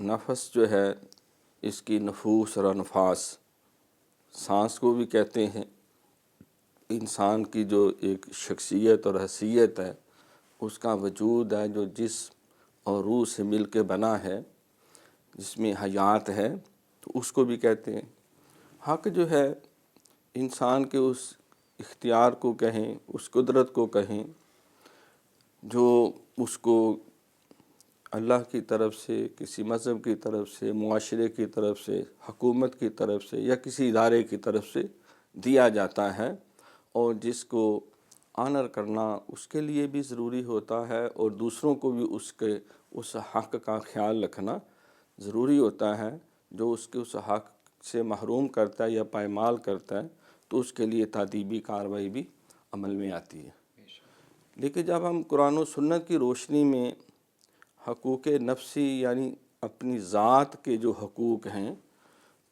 نفس جو ہے اس کی نفوس اور انفاس، سانس کو بھی کہتے ہیں، انسان کی جو ایک شخصیت اور حیثیت ہے، اس کا وجود ہے جو جسم اور روح سے مل کے بنا ہے، جس میں حیات ہے، تو اس کو بھی کہتے ہیں۔ حق جو ہے انسان کے اس اختیار کو کہیں، اس قدرت کو کہیں جو اس کو اللہ کی طرف سے، کسی مذہب کی طرف سے، معاشرے کی طرف سے، حکومت کی طرف سے یا کسی ادارے کی طرف سے دیا جاتا ہے، اور جس کو آنر کرنا اس کے لیے بھی ضروری ہوتا ہے، اور دوسروں کو بھی اس حق کا خیال رکھنا ضروری ہوتا ہے۔ جو اس کے اس حق سے محروم کرتا ہے یا پائمال کرتا ہے تو اس کے لیے تادیبی کارروائی بھی عمل میں آتی ہے۔ لیکن جب ہم قرآن و سنت کی روشنی میں حقوق نفسی یعنی اپنی ذات کے جو حقوق ہیں،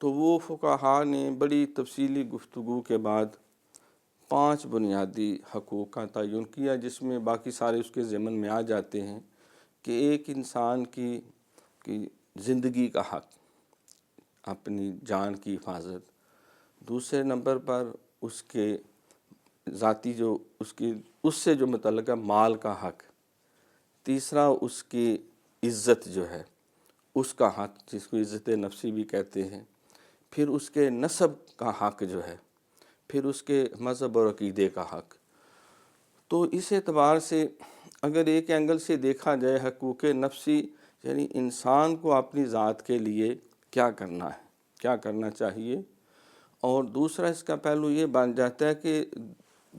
تو وہ فقہا نے بڑی تفصیلی گفتگو کے بعد 5 بنیادی حقوق کا تعین کیا، جس میں باقی سارے اس کے ضمن میں آ جاتے ہیں کہ ایک انسان کی زندگی کا حق، اپنی جان کی حفاظت، دوسرے نمبر پر اس کے ذاتی جو اس سے جو متعلقہ مال کا حق، تیسرا اس کی عزت جو ہے اس کا حق، جس کو عزت نفسی بھی کہتے ہیں، پھر اس کے نسب کا حق جو ہے، پھر اس کے مذہب اور عقیدے کا حق۔ تو اس اعتبار سے اگر ایک اینگل سے دیکھا جائے حقوق نفسی یعنی انسان کو اپنی ذات کے لیے کیا کرنا ہے، کیا کرنا چاہیے، اور دوسرا اس کا پہلو یہ بن جاتا ہے کہ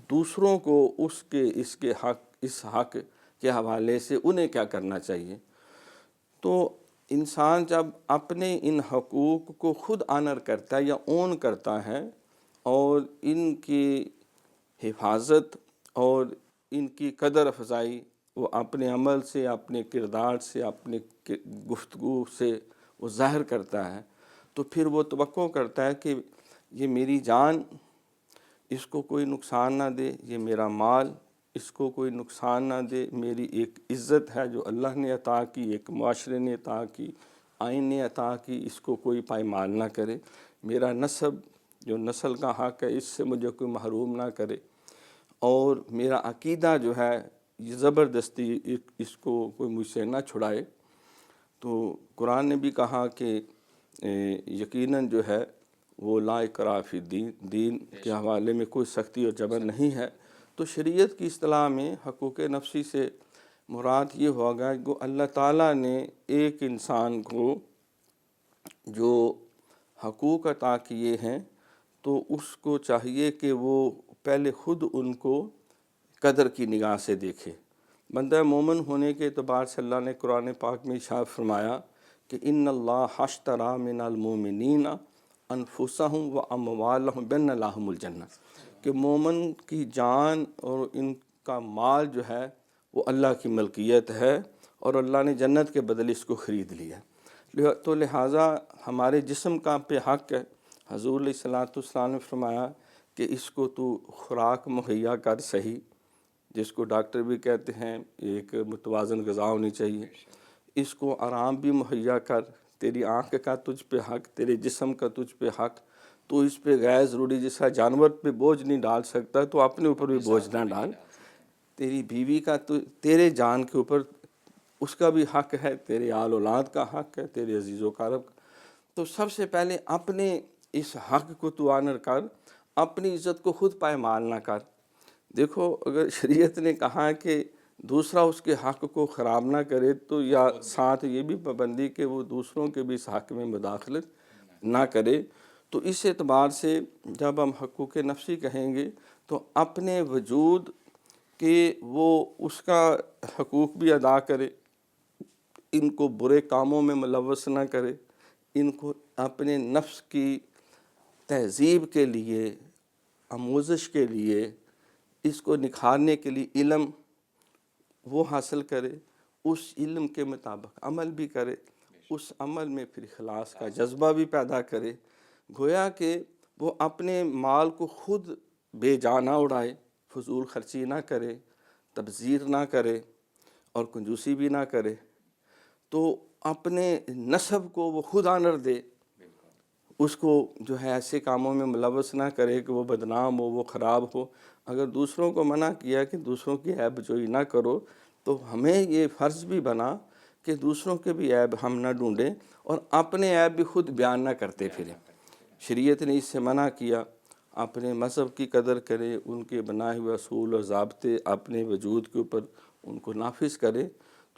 دوسروں کو اس حق کے حوالے سے انہیں کیا کرنا چاہیے۔ تو انسان جب اپنے ان حقوق کو خود آنر کرتا ہے یا اون کرتا ہے، اور ان کی حفاظت اور ان کی قدر افزائی وہ اپنے عمل سے، اپنے کردار سے، اپنے گفتگو سے وہ ظاہر کرتا ہے، تو پھر وہ توقع کرتا ہے کہ یہ میری جان، اس کو کوئی نقصان نہ دے، یہ میرا مال، اس کو کوئی نقصان نہ دے، میری ایک عزت ہے جو اللہ نے عطا کی، ایک معاشرے نے عطا کی، آئین نے عطا کی، اس کو کوئی پائمال نہ کرے، میرا نسب جو نسل کا حق ہے اس سے مجھے کوئی محروم نہ کرے، اور میرا عقیدہ جو ہے یہ زبردستی اس کو کوئی مجھ سے نہ چھڑائے۔ تو قرآن نے بھی کہا کہ یقیناً جو ہے وہ لا اکراہ فی الدین، دین کے حوالے میں کوئی سختی اور جبر نہیں ہے۔ تو شریعت کی اصطلاح میں حقوق نفسی سے مراد یہ ہوگا کہ اللہ تعالیٰ نے ایک انسان کو جو حقوق عطا کیے ہیں تو اس کو چاہیے کہ وہ پہلے خود ان کو قدر کی نگاہ سے دیکھے۔ بندہ مومن ہونے کے اعتبار سے اللہ نے قرآن پاک میں ارشاد فرمایا کہ ان اللہ اشتری من المؤمنین انفسہم و اموالہم بان لہم الجنہ، کہ مومن کی جان اور ان کا مال جو ہے وہ اللہ کی ملکیت ہے، اور اللہ نے جنت کے بدلے اس کو خرید لیا۔ تو لہٰذا ہمارے جسم کا پہ حق ہے۔ حضور علیہ السلام نے فرمایا کہ اس کو تو خوراک مہیا کر صحیح، جس کو ڈاکٹر بھی کہتے ہیں ایک متوازن غذا ہونی چاہیے، اس کو آرام بھی مہیا کر، تیری آنکھ کا تجھ پہ حق، تیرے جسم کا تجھ پہ حق، تو اس پہ غیر ضروری جیسا جانور پہ بوجھ نہیں ڈال سکتا تو اپنے اوپر بھی بوجھ نہ ڈال۔ تیری بیوی کا تو تیرے جان کے اوپر اس کا بھی حق ہے، تیرے آل اولاد کا حق ہے، تیرے عزیز و اقارب کا۔ تو سب سے پہلے اپنے اس حق کو تو آنر کر، اپنی عزت کو خود پائمال نہ کر۔ دیکھو اگر شریعت نے کہا کہ دوسرا اس کے حق کو خراب نہ کرے، تو یا ساتھ یہ بھی پابندی کہ وہ دوسروں کے بھی اس حق میں مداخلت نہ کرے۔ تو اس اعتبار سے جب ہم حقوق نفسی کہیں گے تو اپنے وجود کہ وہ اس کا حقوق بھی ادا کرے، ان کو برے کاموں میں ملوث نہ کرے، ان کو اپنے نفس کی تہذیب کے لیے، آموزش کے لیے، اس کو نکھارنے کے لیے علم وہ حاصل کرے، اس علم کے مطابق عمل بھی کرے، اس عمل میں پھر اخلاص کا جذبہ بھی پیدا کرے، گویا کہ وہ اپنے مال کو خود بے جا نہ اڑائے، فضول خرچی نہ کرے، تبذیر نہ کرے اور کنجوسی بھی نہ کرے۔ تو اپنے نسب کو وہ خود آنر دے، اس کو جو ہے ایسے کاموں میں ملوث نہ کرے کہ وہ بدنام ہو، وہ خراب ہو۔ اگر دوسروں کو منع کیا کہ دوسروں کی عیب جوئی نہ کرو، تو ہمیں یہ فرض بھی بنا کہ دوسروں کے بھی عیب ہم نہ ڈھونڈیں اور اپنے عیب بھی خود بیان نہ کرتے پھریں۔ شریعت نے اس سے منع کیا، اپنے مذہب کی قدر کرے، ان کے بنائے ہوئے اصول اور ضابطے اپنے وجود کے اوپر ان کو نافذ کرے۔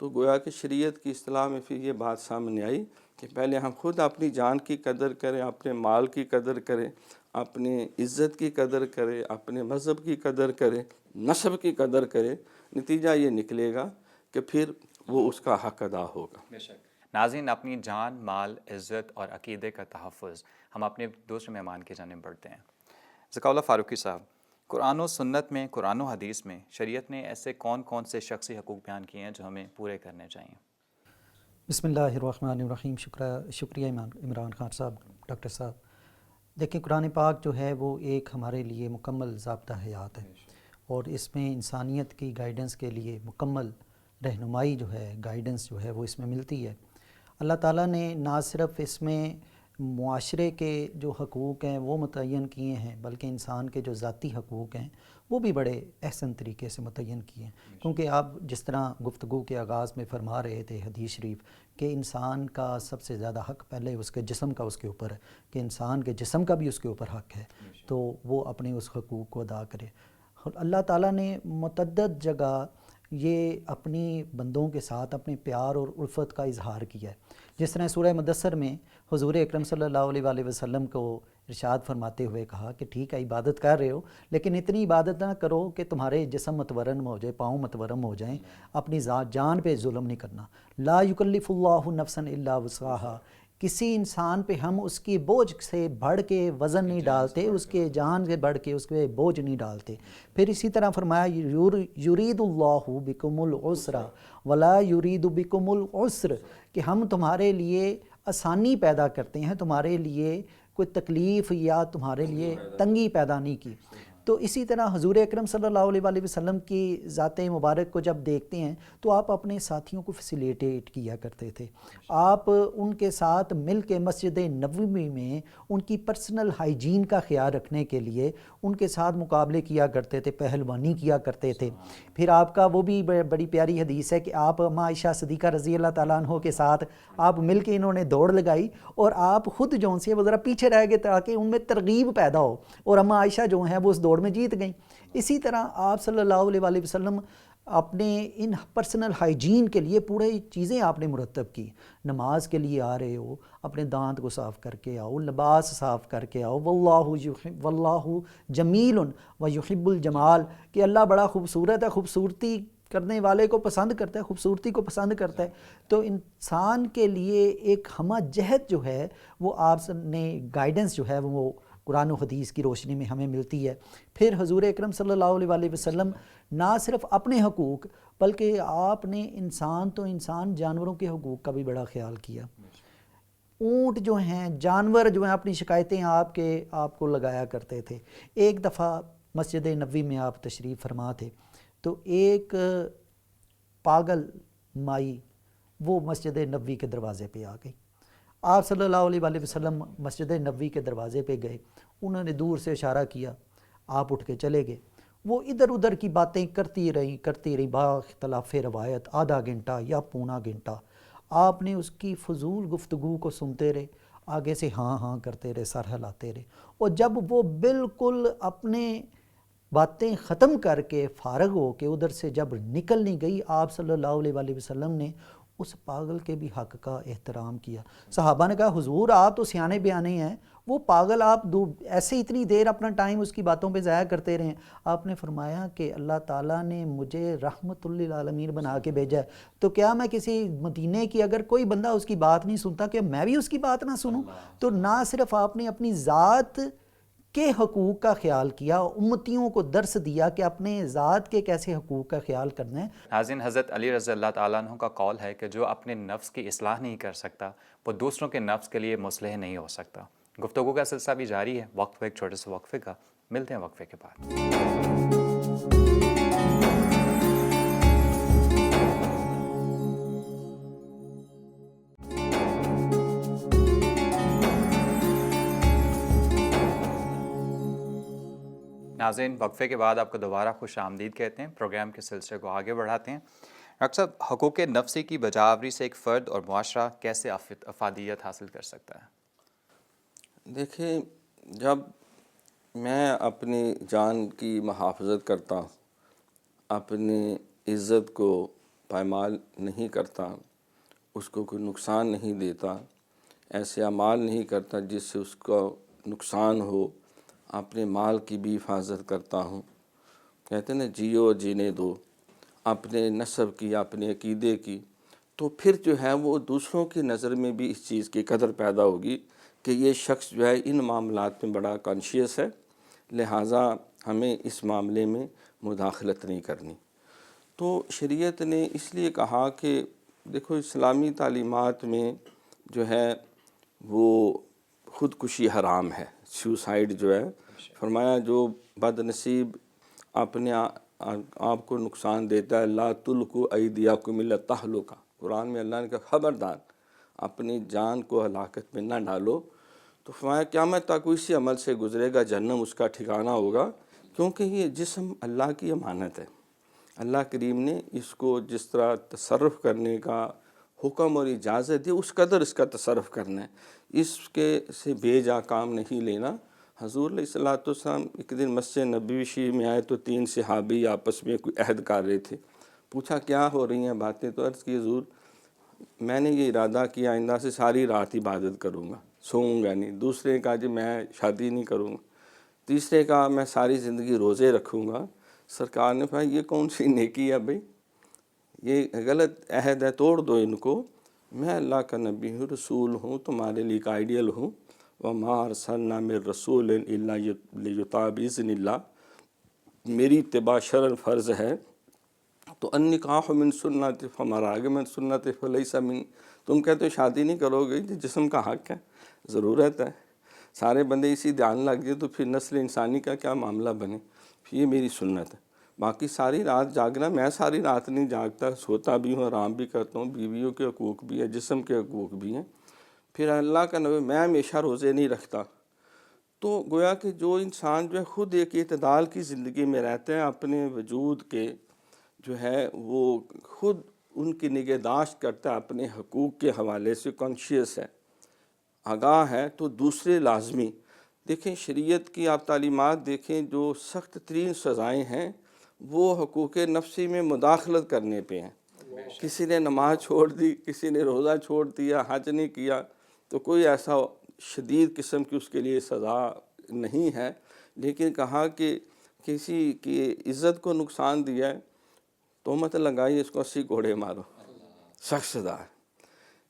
تو گویا کہ شریعت کی اصطلاح میں پھر یہ بات سامنے آئی کہ پہلے ہم خود اپنی جان کی قدر کریں، اپنے مال کی قدر کریں، اپنی عزت کی قدر کریں، اپنے مذہب کی قدر کریں، نسب کی قدر کریں۔ نتیجہ یہ نکلے گا کہ پھر وہ اس کا حق ادا ہوگا۔ ناظرین، اپنی جان، مال، عزت اور عقیدے کا تحفظ ہم اپنے دوسرے مہمان کی جانب بڑھتے ہیں۔ ذکاء اللہ فاروقی صاحب، قرآن و سنت میں، قرآن و حدیث میں شریعت نے ایسے کون کون سے شخصی حقوق بیان کیے ہیں جو ہمیں پورے کرنے چاہیے؟ بسم اللہ الرحمن الرحیم۔ شکریہ عمران خان صاحب، ڈاکٹر صاحب۔ دیکھیں، قرآن پاک جو ہے وہ ایک ہمارے لیے مکمل ضابطہ حیات ہے، اور اس میں انسانیت کی گائیڈنس کے لیے مکمل رہنمائی جو ہے، گائیڈنس جو ہے وہ اس میں ملتی ہے۔ اللہ تعالیٰ نے نہ صرف اس میں معاشرے کے جو حقوق ہیں وہ متعین کیے ہیں، بلکہ انسان کے جو ذاتی حقوق ہیں وہ بھی بڑے احسن طریقے سے متعین کیے ہیں۔ کیونکہ آپ جس طرح گفتگو کے آغاز میں فرما رہے تھے حدیث شریف کہ انسان کا سب سے زیادہ حق پہلے اس کے جسم کا اس کے اوپر ہے، کہ انسان کے جسم کا بھی اس کے اوپر حق ہے، تو وہ اپنے اس حقوق کو ادا کرے۔ اللہ تعالیٰ نے متعدد جگہ یہ اپنی بندوں کے ساتھ اپنے پیار اور الفت کا اظہار کیا ہے۔ جس طرح سورہ مدثر میں حضور اکرم صلی اللہ علیہ وآلہ وسلم کو ارشاد فرماتے ہوئے کہا کہ ٹھیک ہے عبادت کر رہے ہو، لیکن اتنی عبادت نہ کرو کہ تمہارے جسم متورم ہو جائے، پاؤں متورم ہو جائیں، اپنی ذات جان پہ ظلم نہیں کرنا۔ لا یکلف اللہ نفسا الا وسعہا، کسی انسان پہ ہم اس کی بوجھ سے بڑھ کے وزن نہیں ڈالتے، اس کے جان سے بڑھ کے اس پہ بوجھ نہیں ڈالتے۔ پھر اسی طرح فرمایا یرید اللہ بکم العسر ولا یرید بکم العسر، کہ ہم تمہارے لیے آسانی پیدا کرتے ہیں، تمہارے لیے کوئی تکلیف یا تمہارے لیے تنگی پیدا نہیں کی۔ تو اسی طرح حضور اکرم صلی اللہ علیہ وآلہ وسلم کی ذات مبارک کو جب دیکھتے ہیں تو آپ اپنے ساتھیوں کو فیسیلیٹیٹ کیا کرتے تھے۔ آپ ان کے ساتھ مل کے مسجد نبوی میں ان کی پرسنل ہائیجین کا خیال رکھنے کے لیے ان کے ساتھ مقابلے کیا کرتے تھے، پہلوانی کیا کرتے تھے۔ پھر آپ کا وہ بھی بڑی پیاری حدیث ہے کہ آپ اماں عائشہ صدیقہ رضی اللہ تعالیٰ عنہ کے ساتھ آپ مل کے انہوں نے دوڑ لگائی، اور آپ خود جو سے وہ ذرا پیچھے رہ گئے تاکہ ان میں ترغیب پیدا ہو، اور اماں عائشہ جو ہیں وہ اس دوڑ میں جیت گئیں۔ اسی طرح آپ صلی اللہ علیہ وآلہ وسلم اپنے ان پرسنل ہائیجین کے لیے پورے چیزیں آپ نے مرتب کی۔ نماز کے لیے آ رہے ہو، اپنے دانت کو صاف کر کے آؤ، لباس صاف کر کے آؤ، واللہ جمیل و یحب الجمال، کہ اللہ بڑا خوبصورت ہے، خوبصورتی کرنے والے کو پسند کرتا ہے، خوبصورتی کو پسند کرتا ہے۔ تو انسان کے لیے ایک ہمہ جہت جو ہے وہ آپ نے گائیڈنس جو ہے وہ قرآن و حدیث کی روشنی میں ہمیں ملتی ہے۔ پھر حضور اکرم صلی اللہ علیہ وآلہ وسلم نہ صرف اپنے حقوق بلکہ آپ نے انسان جانوروں کے حقوق کا بھی بڑا خیال کیا۔ اونٹ جو ہیں، جانور جو ہیں، اپنی شکایتیں آپ کو لگایا کرتے تھے۔ ایک دفعہ مسجد نبوی میں آپ تشریف فرما تھے، تو ایک پاگل مائی وہ مسجد نبوی کے دروازے پہ آ گئی۔ آپ صلی اللہ علیہ وآلہ وسلم مسجد نبوی کے دروازے پہ گئے، انہوں نے دور سے اشارہ کیا، آپ اٹھ کے چلے گئے۔ وہ ادھر ادھر کی باتیں کرتی رہیں باختلاف روایت آدھا گھنٹہ یا پونا گھنٹہ۔ آپ نے اس کی فضول گفتگو کو سنتے رہے، آگے سے ہاں ہاں کرتے رہے، سر ہلاتے رہے، اور جب وہ بالکل اپنے باتیں ختم کر کے فارغ ہو کے ادھر سے جب نکل نہیں گئی، آپ صلی اللہ علیہ وآلہ وسلم نے اس پاگل کے بھی حق کا احترام کیا۔ صحابہ نے کہا حضور آپ تو سیانے بیانے ہیں، وہ پاگل آپ ایسے اتنی دیر اپنا ٹائم اس کی باتوں پہ ضائع کرتے رہے۔ آپ نے فرمایا کہ اللہ تعالیٰ نے مجھے رحمت للعالمین بنا کے بھیجا ہے، تو کیا میں کسی مدینے کی اگر کوئی بندہ اس کی بات نہیں سنتا کہ میں بھی اس کی بات نہ سنوں؟ تو نہ صرف آپ نے اپنی ذات کے حقوق کا خیال کیا، امتیوں کو درس دیا کہ اپنے ذات کے کیسے حقوق کا خیال کرنا ہے۔ ناظرین، حضرت علی رضی اللہ تعالیٰ عنہ کا قول ہے کہ جو اپنے نفس کی اصلاح نہیں کر سکتا وہ دوسروں کے نفس کے لیے مصلح نہیں ہو سکتا۔ گفتگو کا سلسلہ بھی جاری ہے، وقت ایک چھوٹے سے وقفے کا، ملتے ہیں وقفے کے بعد۔ ناظرین، وقفے کے بعد آپ کو دوبارہ خوش آمدید کہتے ہیں، پروگرام کے سلسلے کو آگے بڑھاتے ہیں۔ ڈاکٹر صاحب، حقوق نفسی کی بجاوری سے ایک فرد اور معاشرہ کیسے افادیت حاصل کر سکتا ہے؟ دیکھیں، جب میں اپنی جان کی محافظت کرتا ہوں، اپنی عزت کو پامال نہیں کرتا، اس کو کوئی نقصان نہیں دیتا، ایسے اعمال نہیں کرتا جس سے اس کو نقصان ہو، اپنے مال کی بھی حفاظت کرتا ہوں، کہتے ہیں نا جیو جینے دو، اپنے نسب کی، اپنے عقیدے کی، تو پھر جو ہے وہ دوسروں کی نظر میں بھی اس چیز کی قدر پیدا ہوگی کہ یہ شخص جو ہے ان معاملات میں بڑا کانشیس ہے، لہٰذا ہمیں اس معاملے میں مداخلت نہیں کرنی۔ تو شریعت نے اس لیے کہا کہ دیکھو، اسلامی تعلیمات میں جو ہے وہ خودکشی حرام ہے، سوسائڈ جو ہے، فرمایا جو بد نصیب اپنے آپ کو نقصان دیتا ہے، لا تلقوا ایدیکم الی التہلکہ، قرآن میں اللہ نے کہا خبردار اپنی جان کو ہلاکت میں نہ ڈالو۔ تو فرمایا قیامت تک اسی عمل سے گزرے گا، جہنم اس کا ٹھکانہ ہوگا، کیونکہ یہ جسم اللہ کی امانت ہے۔ اللہ کریم نے اس کو جس طرح تصرف کرنے کا حکم اور اجازت دی، اس قدر اس کا تصرف کرنا ہے، اس کے سے بے جا کام نہیں لینا۔ حضور علیہ الصلوۃ والسلام ایک دن مسجد نبوی شریف میں آئے تو 3 صحابی آپس میں کوئی عہد کر رہے تھے، پوچھا کیا ہو رہی ہیں باتیں؟ تو عرض کی حضور میں نے یہ ارادہ کیا آئندہ سے ساری رات عبادت کروں گا، سوؤں گا نہیں۔ دوسرے کہا جی میں شادی نہیں کروں گا۔ تیسرے کہا میں ساری زندگی روزے رکھوں گا۔ سرکار نے کہا یہ کون سی نیکی ہے بھائی، یہ غلط عہد ہے، توڑ دو ان کو، میں اللہ کا نبی ہوں، رسول ہوں، تمہارے لیے ایک آئیڈیل ہوں، وَمَا أَرْسَلْنَا مِن رَسُولٍ إِلَّا لِيُطَاعَ بِإِذْنِ اللَّهِ، میری اتباع شرعاً فرض ہے۔ تو النکاح من سنت فمن راغب عن سنتی فلیس من، تم کہتے ہو شادی نہیں کرو گے، یہ جسم کا حق ہے، ضرورت ہے، سارے بندے اسی دھیان لگ جائے تو پھر نسل انسانی کا کیا معاملہ بنے، یہ میری سنت ہے۔ باقی ساری رات جاگنا، میں ساری رات نہیں جاگتا، سوتا بھی ہوں، آرام بھی کرتا ہوں، بیویوں کے حقوق بھی ہیں، جسم کے حقوق بھی ہیں۔ پھر اللہ کا نبی میں ہمیشہ روزے نہیں رکھتا۔ تو گویا کہ جو انسان جو ہے خود ایک اعتدال کی زندگی میں رہتے ہیں، اپنے وجود کے جو ہے وہ خود ان کی نگہداشت کرتا ہے، اپنے حقوق کے حوالے سے کانشیس ہے، آگاہ ہے، تو دوسرے لازمی دیکھیں شریعت کی آپ تعلیمات دیکھیں، جو سخت ترین سزائیں ہیں وہ حقوق نفسی میں مداخلت کرنے پہ ہیں۔ کسی نے نماز چھوڑ دی، کسی نے روزہ چھوڑ دیا، حج نہیں کیا، تو کوئی ایسا شدید قسم کی اس کے لیے سزا نہیں ہے، لیکن کہا کہ کسی کی عزت کو نقصان دیا ہے، تہمت لگائی، اس کو 80 کوڑے مارو، سخت سزا ہے۔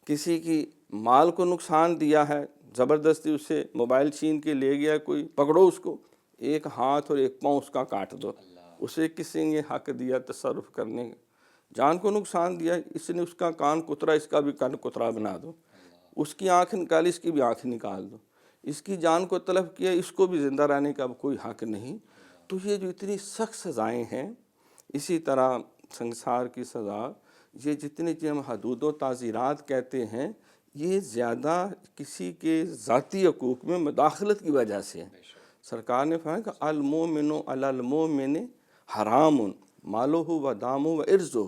کسی کی مال کو نقصان دیا ہے، زبردستی اسے موبائل چھین کے لے گیا کوئی، پکڑو اس کو، 1 ہاتھ اور 1 پاؤں اس کا کاٹ دو۔ اسے کسی نے حق دیا تصرف کرنے کا، جان کو نقصان دیا، اس نے اس کا کان کترا، اس کا بھی کان کترا بنا دو، اس کی آنکھ نکالی، اس کی بھی آنکھ نکال دو، اس کی جان کو تلف کیا، اس کو بھی زندہ رہنے کا کوئی حق نہیں۔ تو یہ جو اتنی سخت سزائیں ہیں، اسی طرح سنسار کی سزا، یہ جتنے ہم حدود و تعزیرات کہتے ہیں، یہ زیادہ کسی کے ذاتی حقوق میں مداخلت کی وجہ سے ہے۔ سرکار نے فرمایا کہ المومن علی المومن حرام مالہ و دامہ و عرضہ،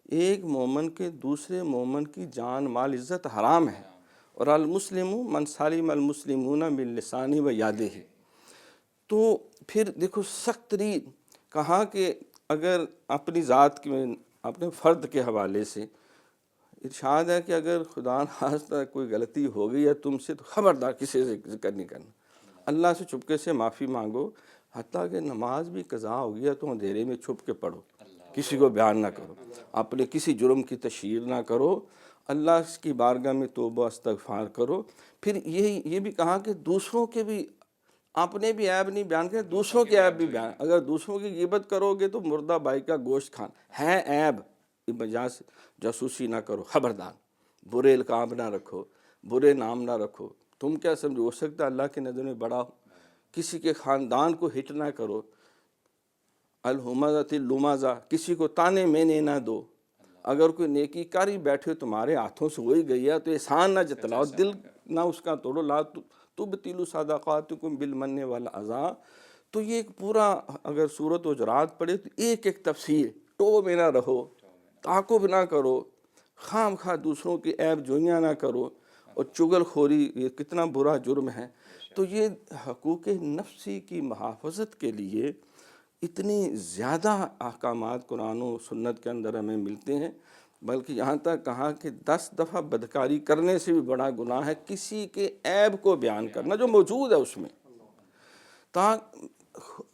ایک مومن کے دوسرے مومن کی جان، مال، عزت حرام ہے، اور المسلم من سلم المسلمون من لسانہ و یدہ۔ تو پھر دیکھو سخت ترین کہا کہ اگر اپنی ذات میں اپنے فرد کے حوالے سے ارشاد ہے کہ اگر خدا نخواستہ کوئی غلطی ہو گئی ہے تم سے، تو خبردار کسی سے ذکر نہیں کرنا، اللہ سے چپکے سے معافی مانگو، حتیٰ کہ نماز بھی قضا ہو گیا تو اندھیرے میں چھپ کے پڑھو، کسی کو بیان نہ کرو، اپنے کسی جرم کی تشہیر نہ کرو، اللہ کی بارگاہ میں توبہ استغفار کرو۔ پھر یہ بھی کہا کہ دوسروں کے بھی، اپنے بھی عیب نہیں بیان کریں، دوسروں کے عیب بھی بیان، اگر دوسروں کی غیبت کرو گے تو مردہ بھائی کا گوشت کھان ہے عیب، جاسوسی نہ کرو، خبردار، برے القاب نہ رکھو، برے نام نہ رکھو، تم کیا سمجھو، ہو سکتا ہے اللہ کی نظر میں بڑا ہو، کسی کے خاندان کو ہٹ نہ کرو، الہمزۃ اللمزہ، کسی کو تانے مینے نہ دو، اگر کوئی نیکی کاری بیٹھے تمہارے ہاتھوں سے ہوئی گئی ہے تو احسان نہ جتلاؤ، دل نہ اس کا توڑو، لا تبطلوا صدقاتکم بالمن والاذی، تو یہ ایک پورا اگر سورۃ حجرات پڑھے تو ایک ایک تفصیل، ٹو میں نہ رہو، تعاقب نہ کرو، خام خواہ دوسروں کی عیب جوئیاں نہ کرو، اور چغل خوری یہ کتنا برا جرم ہے۔ تو یہ حقوق نفسی کی محافظت کے لیے اتنی زیادہ احکامات قرآن و سنت کے اندر ہمیں ملتے ہیں، بلکہ یہاں تک کہا کہ 10 دفعہ بدکاری کرنے سے بھی بڑا گناہ ہے کسی کے عیب کو بیان کرنا جو موجود ہے اس میں۔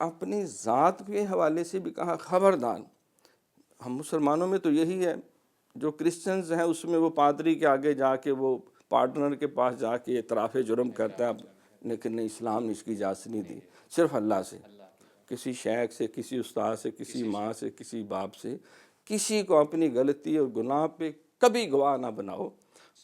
اپنی ذات کے حوالے سے بھی کہا خبردار۔ ہم مسلمانوں میں تو یہی ہے، جو کرسچنز ہیں اس میں وہ پادری کے آگے جا کے وہ پارٹنر کے پاس جا کے اعتراف جرم کرتا ہے، لیکن اسلام نے اس کی اجازت نہیں دی، صرف اللہ سے، کسی شیخ سے، کسی استاد سے، کسی ماں سے، کسی باپ سے، کسی کو اپنی غلطی اور گناہ پہ کبھی گواہ نہ بناؤ۔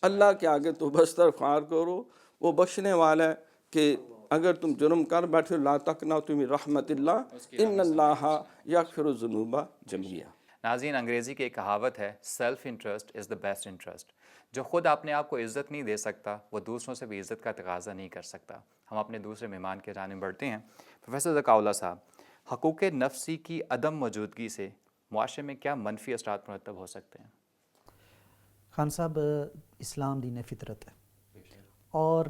اللہ کے آگے تو استغفار کرو، وہ بخشنے والا ہے کہ اگر تم جرم کر بیٹھے لا تقنطوا من رحمت اللہ ان اللہ یغفر الذنوب جميعا۔ ناظرین، انگریزی کی ایک کہاوت ہے، self interest is the best interest. جو خود اپنے آپ کو عزت نہیں دے سکتا وہ دوسروں سے بھی عزت کا تقاضا نہیں کر سکتا۔ ہم اپنے دوسرے مہمان کے جانب بڑھتے ہیں۔ پروفیسر ذکاء اللہ صاحب، حقوق نفسی کی عدم موجودگی سے معاشرے میں کیا منفی اثرات مرتب ہو سکتے ہیں؟ خان صاحب، اسلام دین فطرت ہے، اور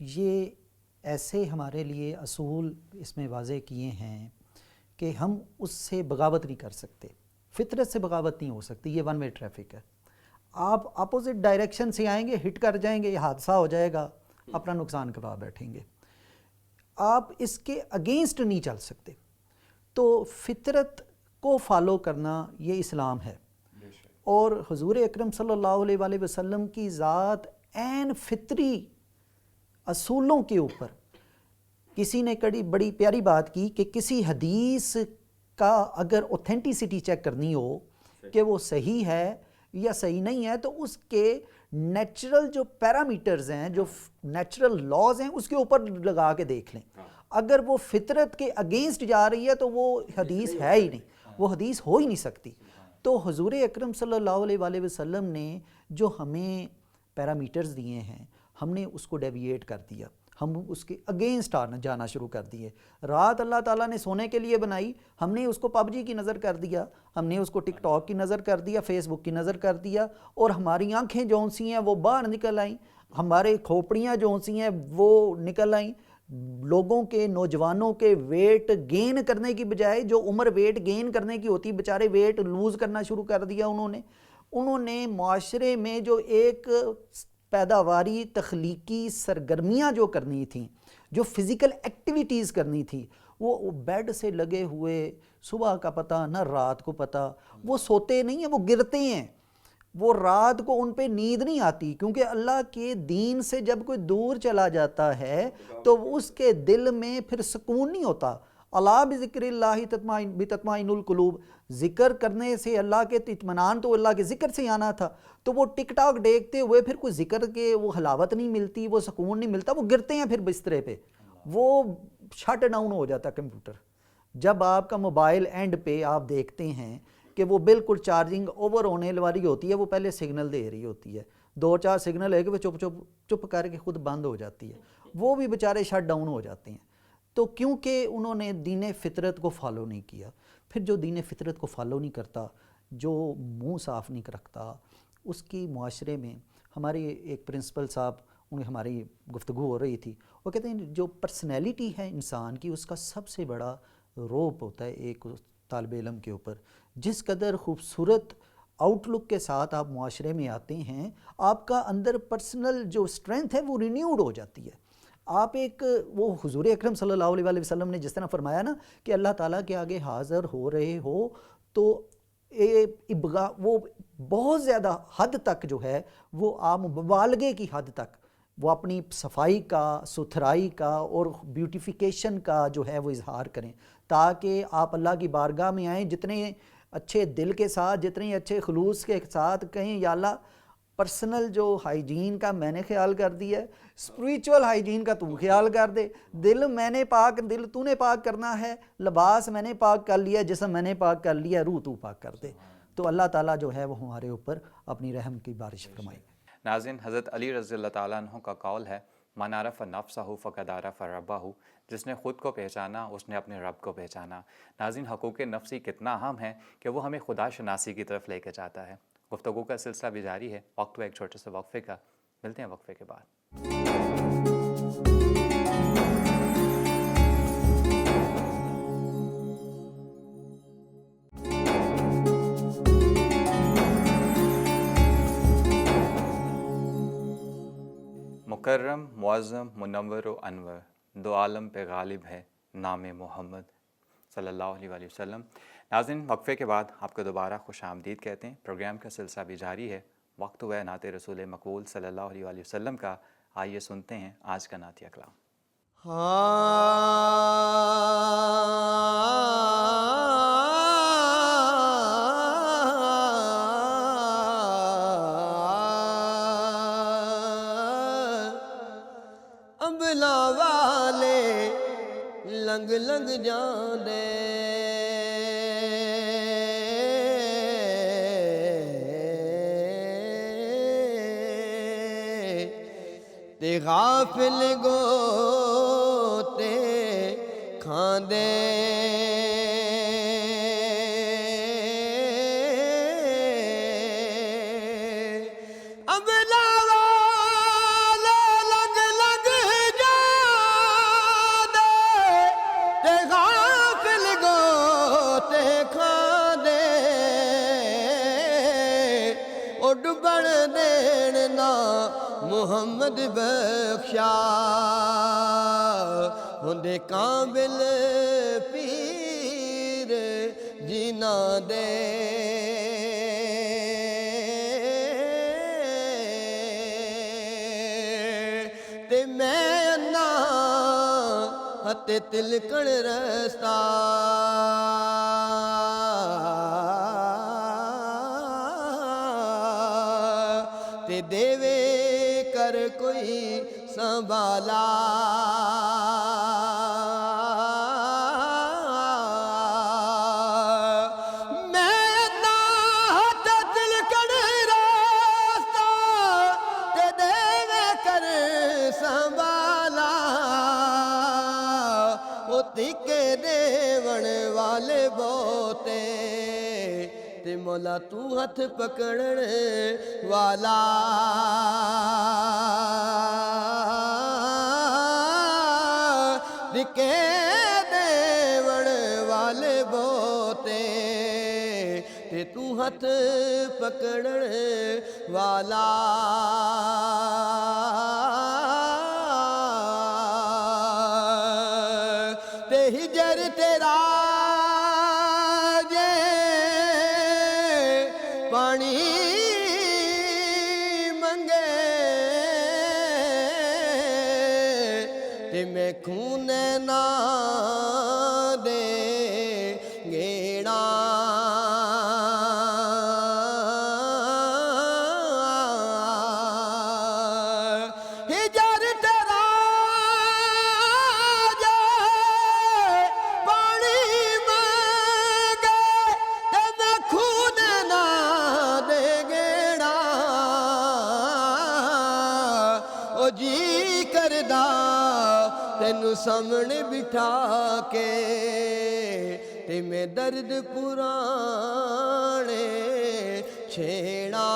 یہ ایسے ہمارے لیے اصول اس میں واضح کیے ہیں کہ ہم اس سے بغاوت نہیں کر سکتے، فطرت سے بغاوت نہیں ہو سکتی۔ یہ ون وے ٹریفک ہے، آپ اپوزٹ ڈائریکشن سے آئیں گے، ہٹ کر جائیں گے، یہ حادثہ ہو جائے گا، اپنا نقصان کروا بیٹھیں گے، آپ اس کے اگینسٹ نہیں چل سکتے۔ تو فطرت کو فالو کرنا یہ اسلام ہے، اور حضور اکرم صلی اللہ علیہ وآلہ وسلم کی ذات عین فطری اصولوں کے اوپر، کسی نے بڑی پیاری بات کی کہ کسی حدیث کا اگر اوتھینٹیسٹی چیک کرنی ہو کہ وہ صحیح ہے یا صحیح نہیں ہے، تو اس کے نیچرل جو پیرامیٹرز ہیں، جو نیچرل لاز ہیں، اس کے اوپر لگا کے دیکھ لیں۔ اگر وہ فطرت کے اگینسٹ جا رہی ہے تو وہ حدیث ہے ہی نہیں، وہ حدیث ہو ہی نہیں سکتی۔ تو حضور اکرم صلی اللہ علیہ وآلہ وسلم نے جو ہمیں پیرامیٹرز دیے ہیں، ہم نے اس کو ڈیویٹ کر دیا، ہم اس کے اگینسٹ جانا شروع کر دیے۔ رات اللہ تعالیٰ نے سونے کے لیے بنائی، ہم نے اس کو پب جی کی نظر کر دیا، ہم نے اس کو ٹک ٹاک کی نظر کر دیا، فیس بک کی نظر کر دیا، اور ہماری آنکھیں جون سی ہیں وہ باہر نکل آئیں، ہمارے کھوپڑیاں جون سی ہیں وہ نکل آئیں۔ لوگوں کے، نوجوانوں کے ویٹ گین کرنے کی بجائے جو عمر ویٹ گین کرنے کی ہوتی، بیچارے ویٹ لوز کرنا شروع کر دیا انہوں نے معاشرے میں جو ایک پیداواری تخلیقی سرگرمیاں جو کرنی تھیں، جو فزیکل ایکٹیویٹیز کرنی تھی، وہ بیڈ سے لگے ہوئے، صبح کا پتہ نہ رات کو پتہ، وہ سوتے نہیں ہیں، وہ گرتے ہیں، وہ رات کو ان پہ نیند نہیں آتی، کیونکہ اللہ کے دین سے جب کوئی دور چلا جاتا ہے تو اس کے دل میں پھر سکون نہیں ہوتا۔ الا بذکر اللہ تطمئن القلوب، ذکر کرنے سے اللہ کے اطمینان تو اللہ کے ذکر سے آنا تھا، تو وہ ٹک ٹاک دیکھتے ہوئے پھر کوئی ذکر کے وہ حلاوت نہیں ملتی، وہ سکون نہیں ملتا، وہ گرتے ہیں پھر بسترے پہ، وہ شٹ ڈاؤن ہو جاتا کمپیوٹر۔ جب آپ کا موبائل اینڈ پہ آپ دیکھتے ہیں کہ وہ بالکل چارجنگ اوور ہونے والی ہوتی ہے، وہ پہلے سگنل دے رہی ہوتی ہے، 2-4 سگنل ہے کہ وہ چپ کر کے خود بند ہو جاتی ہے، وہ بھی بیچارے شٹ ڈاؤن ہو جاتے ہیں۔ تو کیونکہ انہوں نے دین فطرت کو فالو نہیں کیا۔ پھر جو دین فطرت کو فالو نہیں کرتا، جو منہ صاف نہیں رکھتا، اس کی معاشرے میں ہمارے ایک پرنسپل صاحب، انہیں ہماری گفتگو ہو رہی تھی، وہ کہتے ہیں جو پرسنالٹی ہے انسان کی، اس کا سب سے بڑا روپ ہوتا ہے ایک طالب علم کے اوپر۔ جس قدر خوبصورت آؤٹ لک کے ساتھ آپ معاشرے میں آتے ہیں، آپ کا اندر پرسنل جو اسٹرینتھ ہے وہ رینیوڈ ہو جاتی ہے۔ آپ ایک وہ حضور اکرم صلی اللہ علیہ وآلہ وسلم نے جس طرح فرمایا نا کہ اللہ تعالیٰ کے آگے حاضر ہو رہے ہو تو وہ بہت زیادہ حد تک جو ہے وہ آپ مبالغے کی حد تک وہ اپنی صفائی کا، ستھرائی کا اور بیوٹیفیکیشن کا جو ہے وہ اظہار کریں، تاکہ آپ اللہ کی بارگاہ میں آئیں جتنے اچھے دل کے ساتھ، جتنے اچھے خلوص کے ساتھ کہیں یا اللہ پرسنل جو ہائیجین کا میں نے خیال کر دیا ہے، اسپریچول ہائیجین کا تو خیال کر دے، دل میں نے پاک، دل تو نے پاک کرنا ہے، لباس میں نے پاک کر لیا، جسم میں نے پاک کر لیا، روح تو پاک کر دے، تو اللہ تعالیٰ جو ہے وہ ہمارے اوپر اپنی رحم کی بارش فرمائے۔ ناظرین، حضرت علی رضی اللہ تعالیٰ عنہ کا قول ہے من عرف نفسہ فقد عرف ربہ، جس نے خود کو پہچانا اس نے اپنے رب کو پہچانا۔ ناظرین، حقوق نفسی کتنا اہم ہے کہ وہ ہمیں خدا شناسی کی طرف لے کے جاتا ہے۔ گفتگو کا سلسلہ بھی جاری ہے، وقت ہوا ایک چھوٹے سے وقفے کا، ملتے ہیں وقفے کے بعد۔ مکرم، معظم، منور و انور، دو عالم پہ غالب ہے نام محمد صلی اللہ علیہ وآلہ وسلم۔ ناظرین، وقفے کے بعد آپ کو دوبارہ خوش آمدید کہتے ہیں۔ پروگرام کا سلسلہ بھی جاری ہے، وقت ہوا ہے نعت رسول مقبول صلی اللہ علیہ وآلہ وسلم کا۔ آئیے سنتے ہیں آج کا نعتیہ کلام۔ ਅੰਬਲਾ ਵਾਲੇ ਲੰਘ ਲੰਘ ਜਾਂਦੇ, ਤੇ ਗਾਫਿਲ ਗੋਤੇ ਖਾਂਦੇ। ਅੰਬਲਾ ਵਾਲੇ ਲੰਘ ਲੰਘ ਜਾਂਦੇ, ਤੇ ਗਾਫਿਲ ਗੋਤੇ ਖਾਂਦੇ। ਉਹ ਡੁੱਬਣ ਦੇਣ ਨਾ ਮੁਹੰਮਦ ਬਖਸ਼ਾ, ਹੁੰਦੇ ਕਾਬਿਲ ਪੀਰ ਜਿਨ੍ਹਾਂ ਦੇ। ਤੇ ਮੈਂ ਅੰਨਾ ਹੱਤੇ ਤਿਲਕਣ ਰਸਤਾ, ਤੇ ਦੇਵੇ ਕਰ ਕੋਈ ਸੰਭਾਲਾ। ਮੈਂ ਨਾ ਹੱਥ ਤਿਲਕਣ ਰਸਤਾ, ਤੇ ਦੇਵੇ ਕਰ ਸੰਭਾਲਾ। ਉਹ ਤੀਕੇ ਦੇਵਣ ਵਾਲੇ ਬਹੁਤੇ, ਤੇ ਮੌਲਾ ਤੂੰ ਹੱਥ ਪਕੜਨ ਵਾਲਾ। ਤੀਕੇ ਦੇਵਣ ਵਾਲੇ ਬਹੁਤੇ, ਤੇ ਤੂੰ ਹੱਥ ਪਕੜਨ ਵਾਲਾ। ਤੇ ਹਿਜਰ ਤੇਰਾ ਪਾਣੀ ਮੰਗੇ, ਤੇ ਮੈਂ ਖੂਨ ਨਾ ਦੇ ਗੇੜਾ। ਹਿਜਰ ਤੇਰਾ ਜੇ ਪਾਣੀ ਮੰਗੇ, ਤੇ ਮੈਂ ਖੂਨ ਨਾ ਦੇ ਗੇੜਾ। ਉਹ ਜੀ ਕਰਦਾ ਤੈਨੂੰ ਸਾਹਮਣੇ ਬਿਠਾ ਕੇ, ਤੇ ਮੈਂ ਦਰਦ ਪੁਰਾਣੇ ਛੇੜਾ।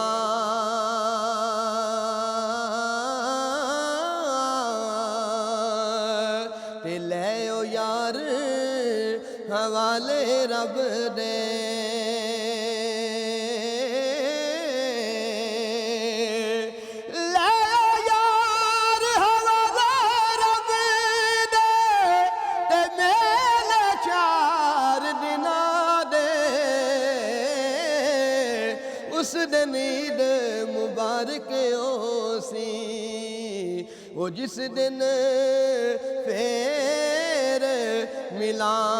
ਤੇ ਲੈ ਓ ਯਾਰ ਹਵਾਲੇ ਰੱਬ ਦੇ। ਲੈ ਓ ਯਾਰ ਹਵਾਲੇ ਰੱਬ ਦੇ, ਤੇ ਮੇਲੇ 4 ਦਿਨਾਂ ਦੇ। ਉਸ ਦਿਨ ਈਦ ਮੁਬਾਰਕ ਸੀ, ਉਹ ਜਿਸ ਦਿਨ ਫੇਰ ਮਿਲਾਂਗੇ।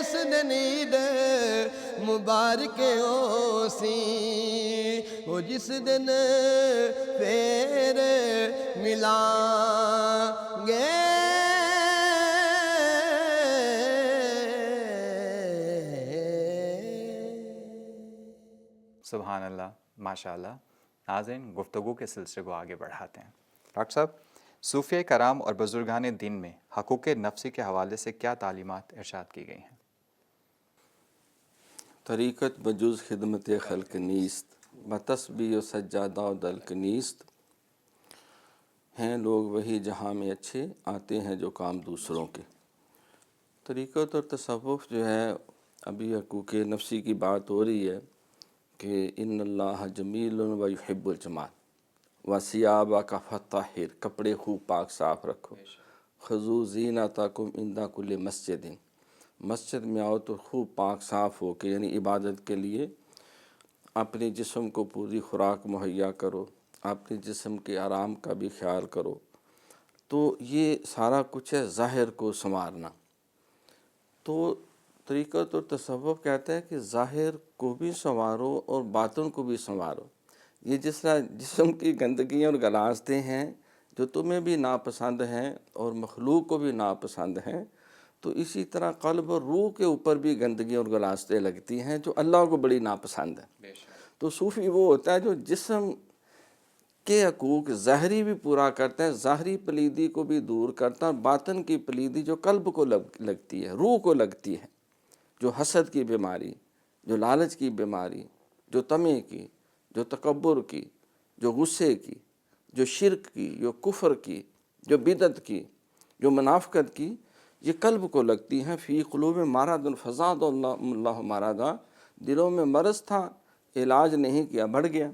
ਉਸ ਦਿਨ ਈਦ ਮੁਬਾਰਕ ਸੀ, ਉਹ ਜਿਸ ਦਿਨ ਫੇਰ ਮਿਲਾਂਗੇ। سبحان اللہ، ماشاء اللہ۔ ناظرین گفتگو کے سلسلے کو آگے بڑھاتے ہیں۔ ڈاکٹر صاحب، صوفیہ کرام اور بزرگان دین میں حقوق نفسی کے حوالے سے کیا تعلیمات ارشاد کی گئی ہیں؟ طریقت بجز خدمت خلق نیست، بتسبیح و سجادہ و دلک نیست، ہیں لوگ وہی جہاں میں اچھے، آتے ہیں جو کام دوسروں کے۔ طریقت اور تصوف جو ہے، ابھی حقوق نفسی کی بات ہو رہی ہے کہ ان اللہ جمیل و یحب الجمال وثیابک فطہر، کپڑے خوب پاک صاف رکھو، خذو زینتکم عند کل مسجد، مسجد میں آؤ تو خوب پاک صاف ہو کے، یعنی عبادت کے لیے اپنے جسم کو پوری خوراک مہیا کرو، اپنے جسم کے آرام کا بھی خیال کرو۔ تو یہ سارا کچھ ہے ظاہر کو سنوارنا۔ تو طریقت اور تصوف کہتا ہے کہ ظاہر کو بھی سنوارو اور باطن کو بھی سنوارو۔ یہ جس طرح جسم کی گندگیاں اور غلاظتیں ہیں جو تمہیں بھی ناپسند ہیں اور مخلوق کو بھی ناپسند ہیں، تو اسی طرح قلب اور روح کے اوپر بھی گندگیاں اور غلاظتیں لگتی ہیں جو اللہ کو بڑی ناپسند ہیں۔ تو صوفی وہ ہوتا ہے جو جسم کے حقوق ظاہری بھی پورا کرتا ہے، ظاہری پلیدی کو بھی دور کرتا ہے، اور باطن کی پلیدی جو قلب کو لگتی ہے، روح کو لگتی ہے، جو حسد کی بیماری، جو لالچ کی بیماری، جو طمع کی، جو تکبر کی، جو غصے کی، جو شرک کی، جو کفر کی، جو بدعت کی، جو منافقت کی، یہ قلب کو لگتی ہیں۔ فی قلوب مرض فزاد اللہ مرضا، دلوں میں مرض تھا، علاج نہیں کیا، بڑھ گیا۔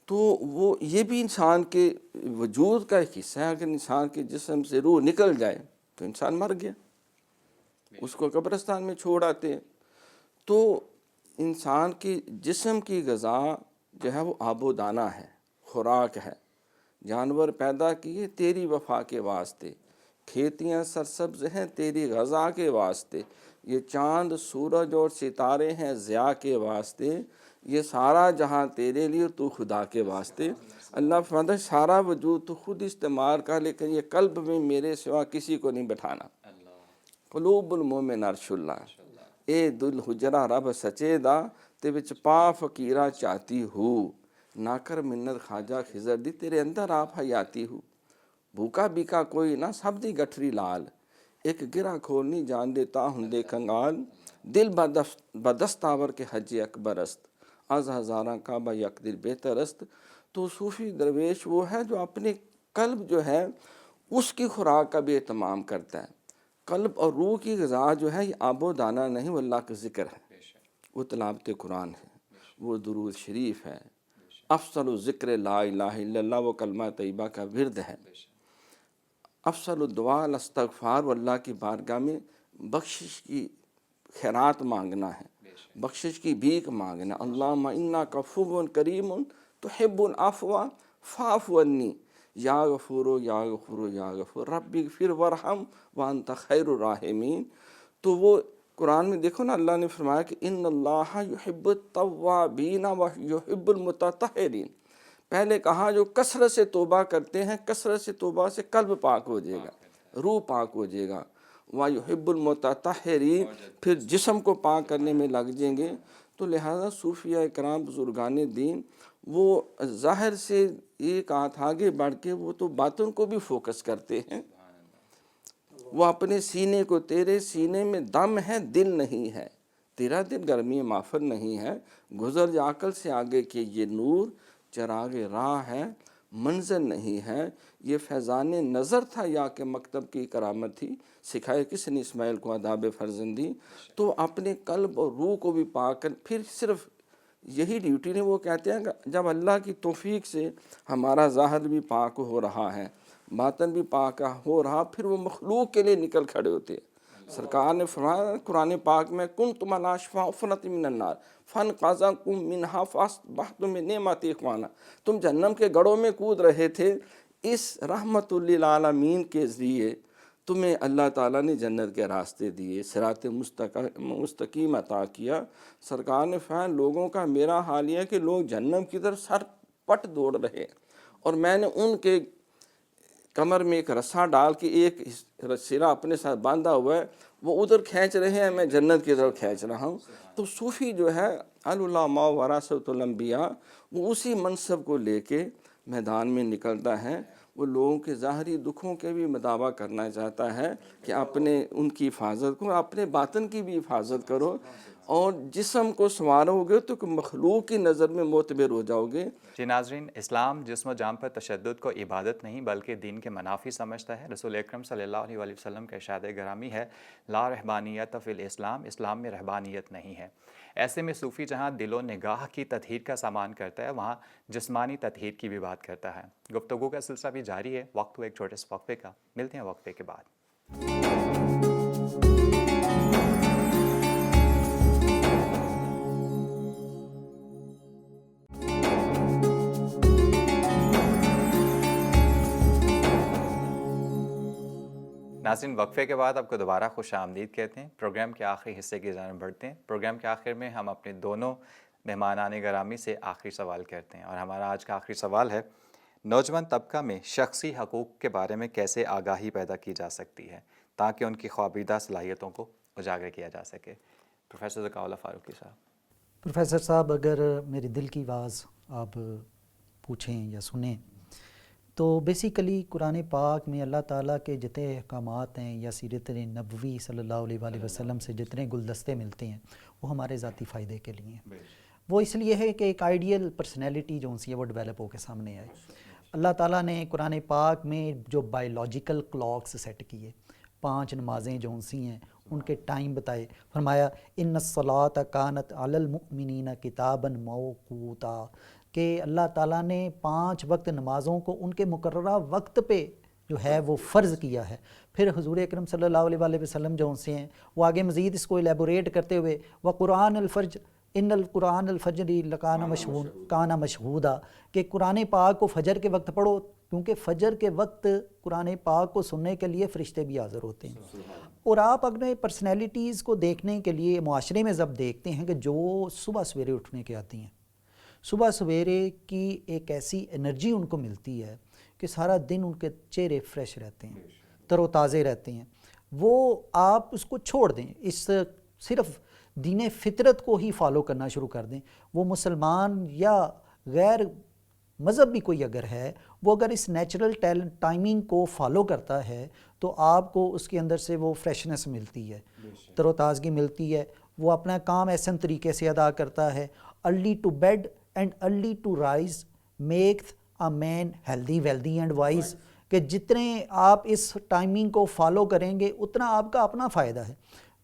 تو وہ یہ بھی انسان کے وجود کا ایک حصہ ہے۔ اگر انسان کے جسم سے روح نکل جائے تو انسان مر گیا، اس کو قبرستان میں چھوڑ آتے ہیں۔ تو انسان کی جسم کی غذا جو ہے وہ آب و دانہ ہے، خوراک ہے۔ جانور پیدا کیے تیری وفا کے واسطے، کھیتیاں سرسبز ہیں تیری غذا کے واسطے، یہ چاند سورج اور ستارے ہیں ضیاء کے واسطے، یہ سارا جہاں تیرے لیے، تو خدا کے واسطے۔ اللہ فرماتا ہے سارا وجود تو خود استعمال کر، لیکن یہ قلب میں میرے سوا کسی کو نہیں بٹھانا۔ قلوب المومن عرش اللہ، اے دل حجرا رب سچے دا، تے وچ پا فقیرہ چاہتی ہو، نہ کر منت خواجہ خضر دی، تیرے اندر آپ حیاتی ہو۔ بھوکا بیکا کوئی نہ، سب دی گٹھری لال، ایک گرہ کھولنی جان دیتا ہندے کنگال، دل بدستاور کے حج اکبر است، از ہزاراں کعبہ یک دل بہتر است۔ تو صوفی درویش وہ ہے جو اپنے قلب جو ہے اس کی خوراک کا بھی اہتمام کرتا ہے۔ قلب اور روح کی غذا جو ہے یہ آب و دانہ نہیں، وہ اللہ کا ذکر ہے، وہ تلاوت قرآن ہے، وہ درود شریف ہے، افضل الذکر لا الہ الا اللہ، وہ کلمہ طیبہ کا ورد ہے، افضل الدعاء الاستغفار، وہ اللہ کی بارگاہ میں بخشش کی خیرات مانگنا ہے، بخشش کی بھیک مانگنا۔ اللہم انک عفو کریم تحب العفو فاعف عنی، یا غفور یا غفور یا غفور رب اغفر وارحم وانت خیر الراحمین۔ تو وہ قرآن میں دیکھو نا، اللہ نے فرمایا کہ ان اللہ یحب التوابین ویحب المتطہرین۔ پہلے کہا جو کثرت سے توبہ کرتے ہیں، کثرت سے توبہ سے قلب پاک ہو جائے گا، روح پاک ہو جائے گا، ویحب المتطہرین، پھر جسم کو پاک کرنے میں لگ جائیں گے۔ تو لہذا صوفیہ اکرام بزرگان دین وہ ظاہر سے ایک ہاتھ آگے بڑھ کے وہ تو باطن کو بھی فوکس کرتے ہیں۔ وہ اپنے سینے کو، تیرے سینے میں دم ہے دل نہیں ہے، تیرا دل گرمی مافر نہیں ہے، گزر جا عقل سے آگے کہ یہ نور چراغ راہ ہے، منظر نہیں ہے، یہ فیضان نظر تھا یا کہ مکتب کی کرامت تھی، سکھائے کس نے اسماعیل کو آداب فرزندی۔ تو اپنے قلب اور روح کو بھی پاک کر، پھر صرف یہی ڈیوٹی نہیں، وہ کہتے ہیں کہ جب اللہ کی توفیق سے ہمارا ظاہر بھی پاک ہو رہا ہے، باطن بھی پاک ہو رہا، پھر وہ مخلوق کے لیے نکل کھڑے ہوتے ہیں۔ سرکار نے فرمایا قرآن پاک میں، کنتم علی شفا حفرۃ من النار فانقذکم منہا فاصبحتم بنعمتہ اخوانا، تم جہنم کے گڑھوں میں کود رہے تھے، اس رحمت للعالمین کے ذریعے تمہیں اللہ تعالیٰ نے جنت کے راستے دیے، صراط مستقیم عطا کیا۔ سرکار نے فرمایا لوگوں کا میرا حال یہ ہے کہ لوگ جہنم کی طرف سر پٹ دوڑ رہے ہیں، اور میں نے ان کے کمر میں ایک رسا ڈال کے ایک سرا اپنے ساتھ باندھا ہوا ہے، وہ ادھر کھینچ رہے ہیں، میں جنت کی طرف کھینچ رہا ہوں۔ تو صوفی جو ہے العلماء وراثۃ الانبیاء، وہ اسی منصب کو لے کے میدان میں نکلتا ہے، وہ لوگوں کے ظاہری دکھوں کے بھی مداوع کرنا چاہتا ہے کہ اپنے ان کی حفاظت کرو، اپنے باطن کی بھی حفاظت کرو، اور جسم کو سنوارو گے تو مخلوق کی نظر میں معتبر ہو جاؤ گے۔ جی ناظرین، اسلام جسم و جان پر تشدد کو عبادت نہیں بلکہ دین کے منافی سمجھتا ہے۔ رسول اکرم صلی اللہ علیہ وآلہ وسلم کا ارشاد گرامی ہے، لا رہبانیت فی الاسلام، اسلام میں رہبانیت نہیں ہے۔ ایسے میں صوفی جہاں دل و نگاہ کی تطہیر کا سامان کرتا ہے، وہاں جسمانی تطہیر کی بھی بات کرتا ہے۔ گفتگو کا سلسلہ بھی جاری ہے، وقت ہو ایک چھوٹے سے وقفے کا، ملتے ہیں وقفے کے بعد۔ ناظرین، وقفے کے بعد آپ کو دوبارہ خوش آمدید کہتے ہیں۔ پروگرام کے آخری حصے کی جانب بڑھتے ہیں۔ پروگرام کے آخر میں ہم اپنے دونوں مہمانان گرامی سے آخری سوال کرتے ہیں، اور ہمارا آج کا آخری سوال ہے، نوجوان طبقہ میں شخصی حقوق کے بارے میں کیسے آگاہی پیدا کی جا سکتی ہے تاکہ ان کی خوابیدہ صلاحیتوں کو اجاگر کیا جا سکے؟ پروفیسر ذکاء اللہ فاروقی صاحب۔ پروفیسر صاحب، اگر میرے دل کی آواز آپ پوچھیں یا سنیں تو بیسیکلی قرآن پاک میں اللہ تعالیٰ کے جتنے احکامات ہیں یا سیرت نبوی صلی اللہ علیہ وآلہ وسلم سے جتنے گلدستے ملتے ہیں وہ ہمارے ذاتی فائدے کے لیے ہیں۔ وہ اس لیے ہے کہ ایک آئیڈیل پرسنالٹی جو سی ہے وہ ڈیولپ ہو کے سامنے آئے۔ اللہ تعالیٰ نے قرآن پاک میں جو بایولوجیکل کلاکس سیٹ کیے، 5 نمازیں جو سی ہیں ان کے ٹائم بتائے، فرمایا ان الصلاۃ کانت علی المؤمنین کتابا موقوتا، کہ اللہ تعالیٰ نے 5 وقت نمازوں کو ان کے مقررہ وقت پہ جو ہے وہ فرض کیا ہے۔ پھر حضور اکرم صلی اللہ علیہ وآلہ وسلم جو سے ہیں وہ آگے مزید اس کو الیبوریٹ کرتے ہوئے وقرآن الفجر ان القرآن الفجر کان مشہودا، کہ قرآن پاک کو فجر کے وقت پڑھو، کیونکہ فجر کے وقت قرآن پاک کو سننے کے لیے فرشتے بھی حاضر ہوتے ہیں۔ اور آپ اپنے پرسنالٹیز کو دیکھنے کے لیے معاشرے میں جب دیکھتے ہیں کہ جو صبح سویرے اٹھنے کے آتی ہیں، صبح سویرے کی ایک ایسی انرجی ان کو ملتی ہے کہ سارا دن ان کے چہرے فریش رہتے ہیں، تر و تازے رہتے ہیں، وہ آپ اس کو چھوڑ دیں، اس صرف دین فطرت کو ہی فالو کرنا شروع کر دیں۔ وہ مسلمان یا غیر مذہب بھی کوئی اگر ہے، وہ اگر اس نیچرل ٹائمنگ کو فالو کرتا ہے تو آپ کو اس کے اندر سے وہ فریشنس ملتی ہے، تر و تازگی ملتی ہے، وہ اپنا کام ایسے طریقے سے ادا کرتا ہے۔ Early to bed and early to rise make a man healthy wealthy and wise, کہ جتنے آپ اس ٹائمنگ کو فالو کریں گے اتنا آپ کا اپنا فائدہ ہے۔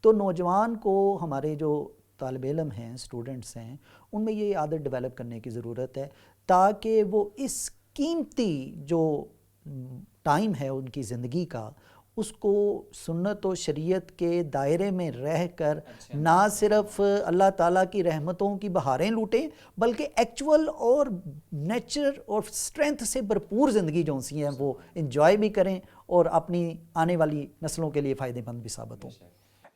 تو نوجوان کو، ہمارے جو طالب علم ہیں، اسٹوڈنٹس ہیں، ان میں یہ عادت ڈیولپ کرنے کی ضرورت ہے تاکہ وہ اس قیمتی جو ٹائم ہے ان کی زندگی کا، اس کو سنت و شریعت کے دائرے میں رہ کر نہ صرف اللہ تعالیٰ کی رحمتوں کی بہاریں لوٹیں بلکہ ایکچول اور نیچر اور اسٹرینتھ سے بھرپور زندگی جو سی ہیں وہ انجوائے بھی کریں اور اپنی آنے والی نسلوں کے لیے فائدہ مند بھی ثابت ہوں۔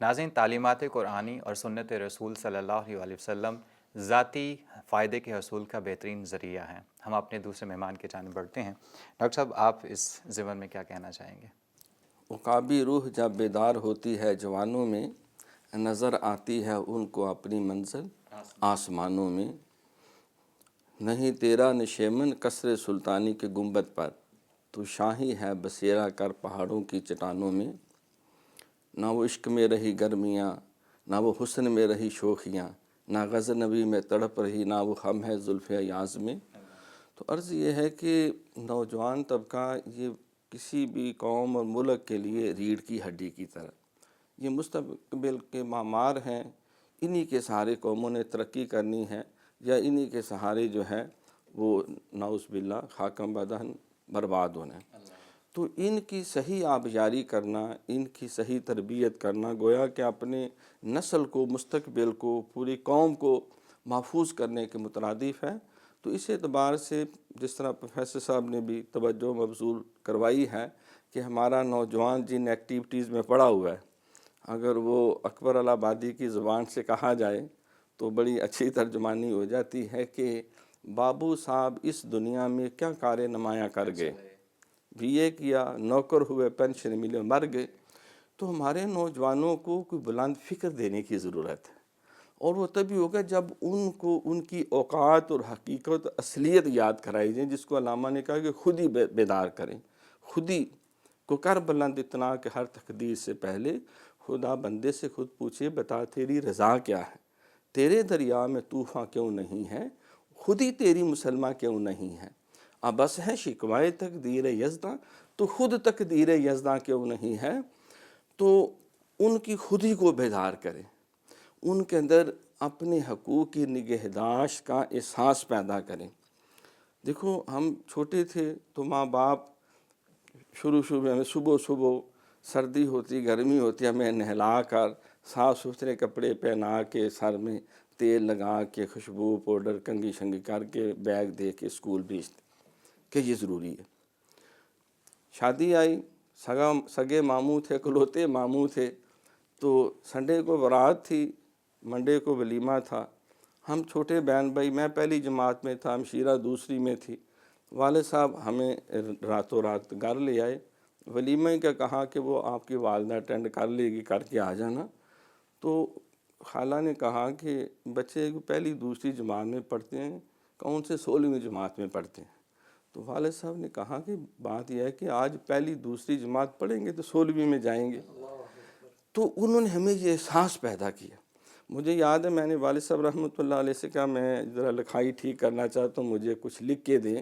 ناظرین، تعلیمات قرآنی اور سنت رسول صلی اللہ علیہ وآلہ وسلم ذاتی فائدے کے حصول کا بہترین ذریعہ ہیں۔ ہم اپنے دوسرے مہمان کی جانب بڑھتے ہیں۔ ڈاکٹر صاحب، آپ اس ضمن میں کیا کہنا چاہیں گے؟ عقابی روح جب بیدار ہوتی ہے جوانوں میں، نظر آتی ہے ان کو اپنی منزل آسمانوں میں، نہیں تیرا نشیمن قصر سلطانی کے گنبد پر، تو شاہی ہے بسیرا کر پہاڑوں کی چٹانوں میں، نہ وہ عشق میں رہی گرمیاں، نہ وہ حسن میں رہی شوخیاں، نہ غزنوی میں تڑپ رہی، نہ وہ خم ہے زلف ایاز میں۔ تو عرض یہ ہے کہ نوجوان طبقہ یہ کسی بھی قوم اور ملک کے لیے ریڑھ کی ہڈی کی طرح، یہ مستقبل کے معمار ہیں، انہی کے سہارے قوموں نے ترقی کرنی ہے، یا انہی کے سہارے جو ہے وہ نعوذ باللہ خاکم بدن برباد ہونا ہے۔ تو ان کی صحیح آبیاری کرنا، ان کی صحیح تربیت کرنا، گویا کہ اپنے نسل کو، مستقبل کو، پوری قوم کو محفوظ کرنے کے مترادف ہے۔ تو اس اعتبار سے جس طرح پروفیسر صاحب نے بھی توجہ مبذول کروائی ہے کہ ہمارا نوجوان جن ایکٹیویٹیز میں پڑا ہوا ہے، اگر وہ اکبر آبادی کی زبان سے کہا جائے تو بڑی اچھی ترجمانی ہو جاتی ہے کہ بابو صاحب اس دنیا میں کیا کار نمایاں کر گئے، بی اے کیا، نوکر ہوئے، پینشن ملے، مر گئے. تو ہمارے نوجوانوں کو کوئی بلند فکر دینے کی ضرورت ہے، اور وہ تبھی ہوگا جب ان کو ان کی اوقات اور حقیقت اصلیت یاد کرائی جائیں، جس کو علامہ نے کہا کہ خود ہی بیدار کریں. خود ہی کو کر بلند اتنا کہ ہر تقدیر سے پہلے خدا بندے سے خود پوچھے بتا تیری رضا کیا ہے، تیرے دریا میں طوفان کیوں نہیں ہے، خود ہی تیری مسلمہ کیوں نہیں ہے، ابس ہے شکوائے تقدیر یزداں تو خود تقدیر یزداں کیوں نہیں ہے. تو ان کی خود ہی کو بیدار کریں، ان کے اندر اپنے حقوق کی نگہداشت کا احساس پیدا کریں. دیکھو ہم چھوٹے تھے تو ماں باپ شروع میں ہمیں صبح سردی ہوتی گرمی ہوتی ہمیں نہلا کر صاف ستھرے کپڑے پہنا کے سر میں تیل لگا کے خوشبو پاؤڈر کنگھی شنگھی کر کے بیگ دے کے اسکول بھیجتے کہ یہ ضروری ہے. شادی آئی، سگے ماموں تھے، کلوتے ماموں تھے، تو سنڈے کو بارات تھی، منڈے کو ولیمہ تھا. ہم چھوٹے بہن بھائی، میں پہلی جماعت میں تھا، ہمشیرہ دوسری میں تھی. والد صاحب ہمیں راتوں رات گھر لے آئے. ولیمہ کا کہا کہ وہ آپ کی والدہ اٹینڈ کر لے گی، کر کے آ جانا. تو خالہ نے کہا کہ بچے پہلی دوسری جماعت میں پڑھتے ہیں، کون سے 16ویں جماعت میں پڑھتے ہیں. تو والد صاحب نے کہا کہ بات یہ ہے کہ آج پہلی دوسری جماعت پڑھیں گے تو 16ویں میں جائیں گے. تو انہوں نے ہمیں یہ احساس پیدا کیا. مجھے یاد ہے میں نے والد صاحب رحمۃ اللہ علیہ سے کہا میں ذرا لکھائی ٹھیک کرنا چاہتا ہوں، مجھے کچھ لکھ کے دیں.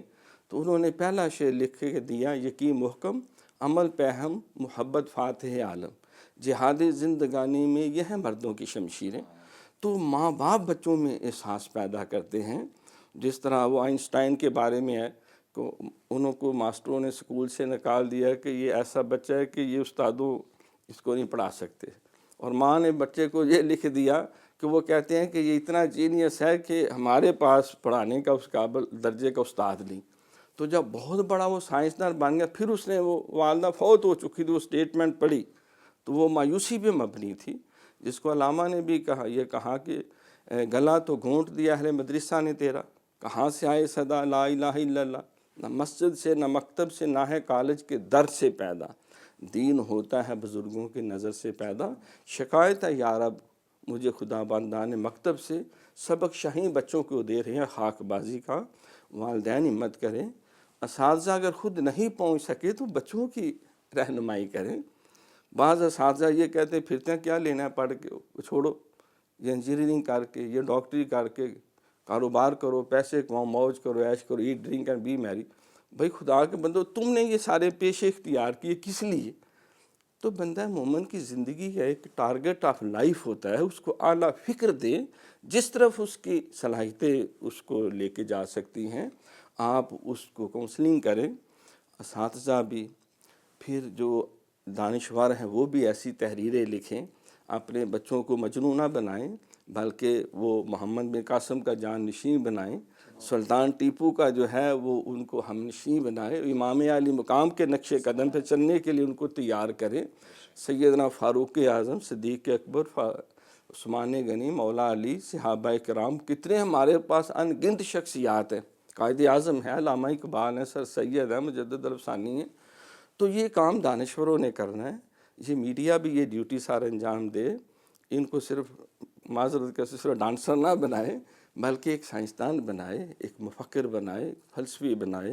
تو انہوں نے پہلا شعر لکھ کے دیا، یقین محکم عمل پہم محبت فاتح عالم، جہاد زندگانی میں یہ ہے مردوں کی شمشیریں. تو ماں باپ بچوں میں احساس پیدا کرتے ہیں. جس طرح وہ آئنسٹائن کے بارے میں ہے، انہوں کو ماسٹروں نے اسکول سے نکال دیا کہ یہ ایسا بچہ ہے کہ یہ استادوں اس کو نہیں پڑھا سکتے، اور ماں نے بچے کو یہ لکھ دیا کہ وہ کہتے ہیں کہ یہ اتنا جینیس ہے کہ ہمارے پاس پڑھانے کا اس قابل درجے کا استاد نہیں. تو جب بہت بڑا وہ سائنسدان بن گیا، پھر اس نے، وہ والدہ فوت ہو چکی تھی، وہ اسٹیٹمنٹ پڑھی تو وہ مایوسی پہ مبنی تھی، جس کو علامہ نے بھی کہا، یہ کہا کہ گلا تو گھونٹ دیا اہل مدرسہ نے تیرا، کہاں سے آئے صدا لا الہ الا اللہ، نہ مسجد سے نہ مکتب سے نہ ہے کالج کے در سے پیدا، دین ہوتا ہے بزرگوں کی نظر سے پیدا، شکایت ہے یا رب مجھے خدا بندان مکتب سے، سبق شاہی بچوں کو دے رہے ہیں خاک بازی کا. والدین ہمت کریں، اساتذہ اگر خود نہیں پہنچ سکے تو بچوں کی رہنمائی کریں. بعض اساتذہ یہ کہتے پھرتے ہیں کیا لینا ہے پڑھ کے، چھوڑو، یہ انجینئرنگ کر کے، یہ ڈاکٹری کر کے کاروبار کرو، پیسے کماؤ، موج کرو، عیش کرو، ایٹ ڈرنک اینڈ بی میری. بھائی خدا کے بندو، تم نے یہ سارے پیشے اختیار کیے کس لیے؟ تو بندہ مومن کی زندگی کا ایک ٹارگٹ آف لائف ہوتا ہے، اس کو اعلیٰ فکر دے، جس طرف اس کی صلاحیتیں اس کو لے کے جا سکتی ہیں. آپ اس کو کونسلنگ کریں، اساتذہ بھی، پھر جو دانشور ہیں وہ بھی ایسی تحریریں لکھیں، اپنے بچوں کو مجنون نہ بنائیں بلکہ وہ محمد بن قاسم کا جان نشین بنائیں، سلطان ٹیپو کا جو ہے وہ ان کو ہم نشین بنائیں، امام علی مقام کے نقش قدم پہ چلنے کے لیے ان کو تیار کریں. سیدنا فاروق اعظم، صدیق اکبر، عثمان غنی، مولا علی، صحابہ کرام، کتنے ہمارے پاس ان گنت شخصیات ہیں. قائد اعظم ہے، علامہ اقبال ہیں، سر سید ہیں، مجدد الفسانی ہیں. تو یہ کام دانشوروں نے کرنا ہے. یہ میڈیا بھی یہ ڈیوٹی سارا انجام دے، ان کو صرف معذرت کا صرف ڈانسر نہ بنائے بلکہ ایک سائنسدان بنائے، ایک مفکر بنائے، فلسفی بنائے.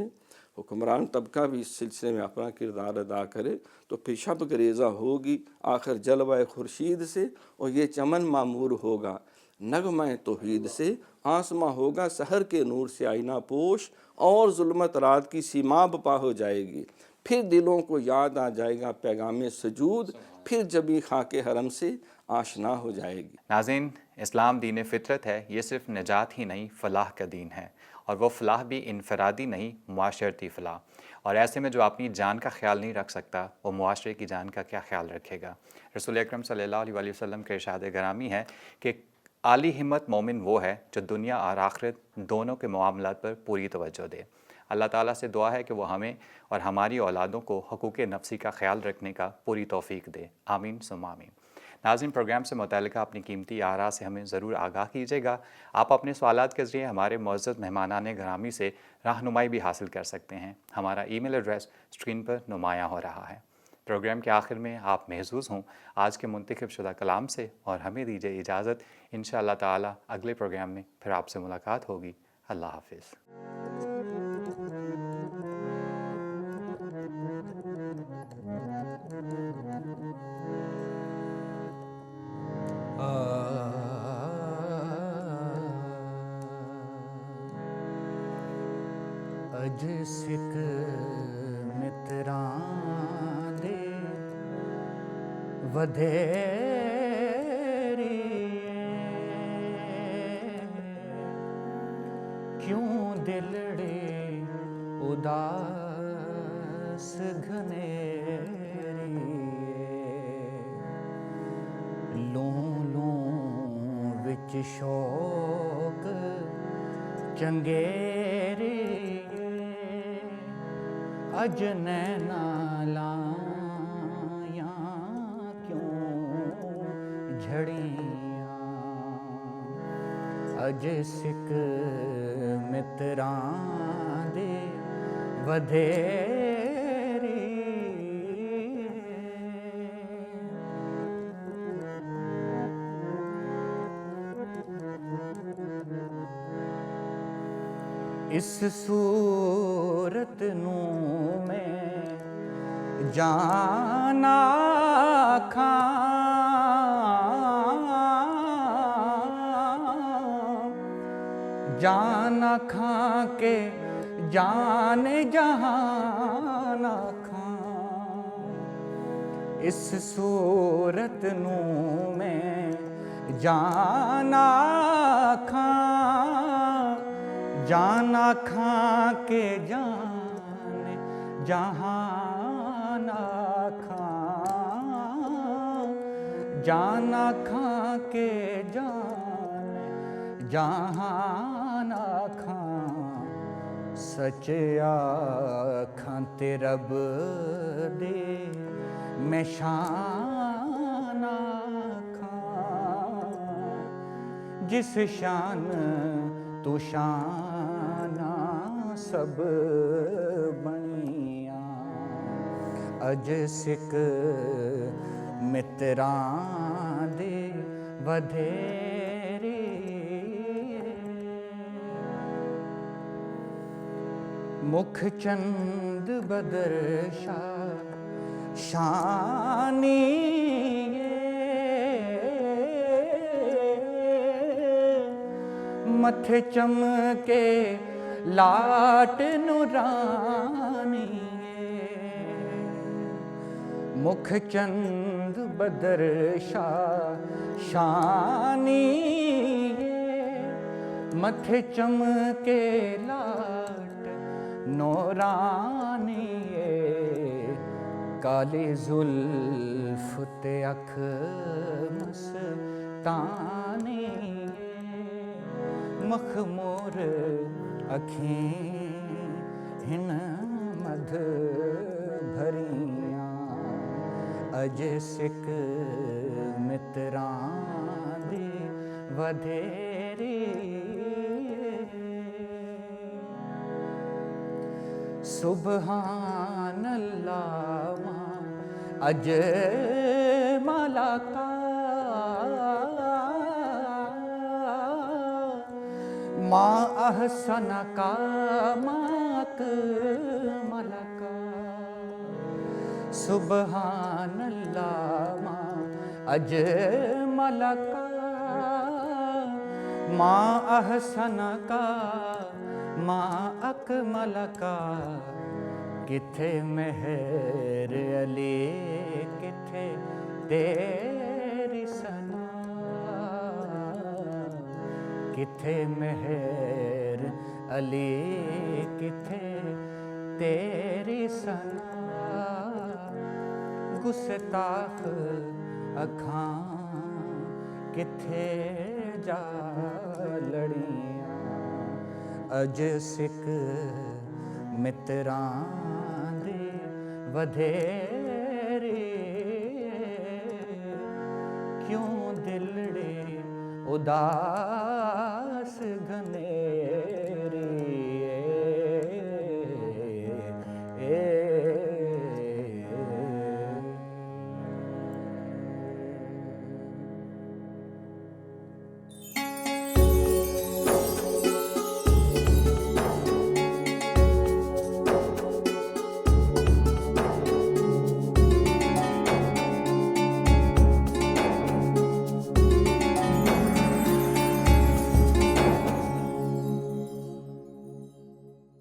حکمران طبقہ بھی اس سلسلے میں اپنا کردار ادا کرے تو پھر شب گریزہ ہوگی آخر جلوہ خورشید سے، اور یہ چمن معمور ہوگا نغمہ توحید سے، آسماں ہوگا سحر کے نور سے آئینہ پوش، اور ظلمت رات کی سیما بپا ہو جائے گی. پھر دلوں کو یاد آ جائے گا پیغام سجود، پھر جبیں خاک حرم سے آشنا ہو جائے گی. ناظرین، اسلام دین فطرت ہے، یہ صرف نجات ہی نہیں فلاح کا دین ہے، اور وہ فلاح بھی انفرادی نہیں، معاشرتی فلاح. اور ایسے میں جو اپنی جان کا خیال نہیں رکھ سکتا وہ معاشرے کی جان کا کیا خیال رکھے گا؟ رسول اکرم صلی اللہ علیہ وسلم کے ارشاد گرامی ہے کہ عالی ہمت مومن وہ ہے جو دنیا اور آخرت دونوں کے معاملات پر پوری توجہ دے. اللہ تعالیٰ سے دعا ہے کہ وہ ہمیں اور ہماری اولادوں کو حقوق نفسی کا خیال رکھنے کا پوری توفیق دے. آمین ثم آمین. ناظرین پروگرام سے متعلقہ اپنی قیمتی آراء سے ہمیں ضرور آگاہ کیجیے گا. آپ اپنے سوالات کے ذریعے ہمارے معزز مہمانان گرامی سے رہنمائی بھی حاصل کر سکتے ہیں. ہمارا ای میل ایڈریس اسکرین پر نمایاں ہو رہا ہے. پروگرام کے آخر میں آپ محظوظ ہوں آج کے منتخب شدہ کلام سے اور ہمیں دیجیے اجازت. انشاءاللہ تعالی اگلے پروگرام میں پھر آپ سے ملاقات ہوگی. اللہ حافظ. اج سکھ متراں دے ودھیری کیوں دلڑے اداس گھنیری لوں لوں وچ شوق چنگیری اج نینا لایاں کیوں جھڑیاں اج سکھ متراں دے ودھیری اس صورت نوں میں جانا جانا کھاں کے جان جہان کھاں اس صورت نوں میں جانا جانا کھاں کے جان جہان جانا کھاں کے جان جہان سچ آکھاں تے رب دے میں شان آکھاں جس شان تو شان سب بنیاں اج سکھ متراں دے ودھیری مکھ چند بدر شانی متھے چمکے لاٹ نورانی مکھ چند بدر شانی متھے چمکے لاٹ نورانی کالی زلف تے اکھ مستانی مخمور اکھیں ہن مدھ بھریاں اج سکھ متراں دی ودھیری سبحان اللہ اج مالا ما احسن کا ماک ملکا سبحان اللہ ما اج ملکا ما احسن کا ما اکمل کا کتھے مہر علی کتھے تیری ثنا کتھے مہر علی کتھے تیری ثنا گستاخ اکھاں کتھے جا لڑیاں اج سکھ متراں دی ودھیری ਉਦਾਸ ਘਨੇਰੇ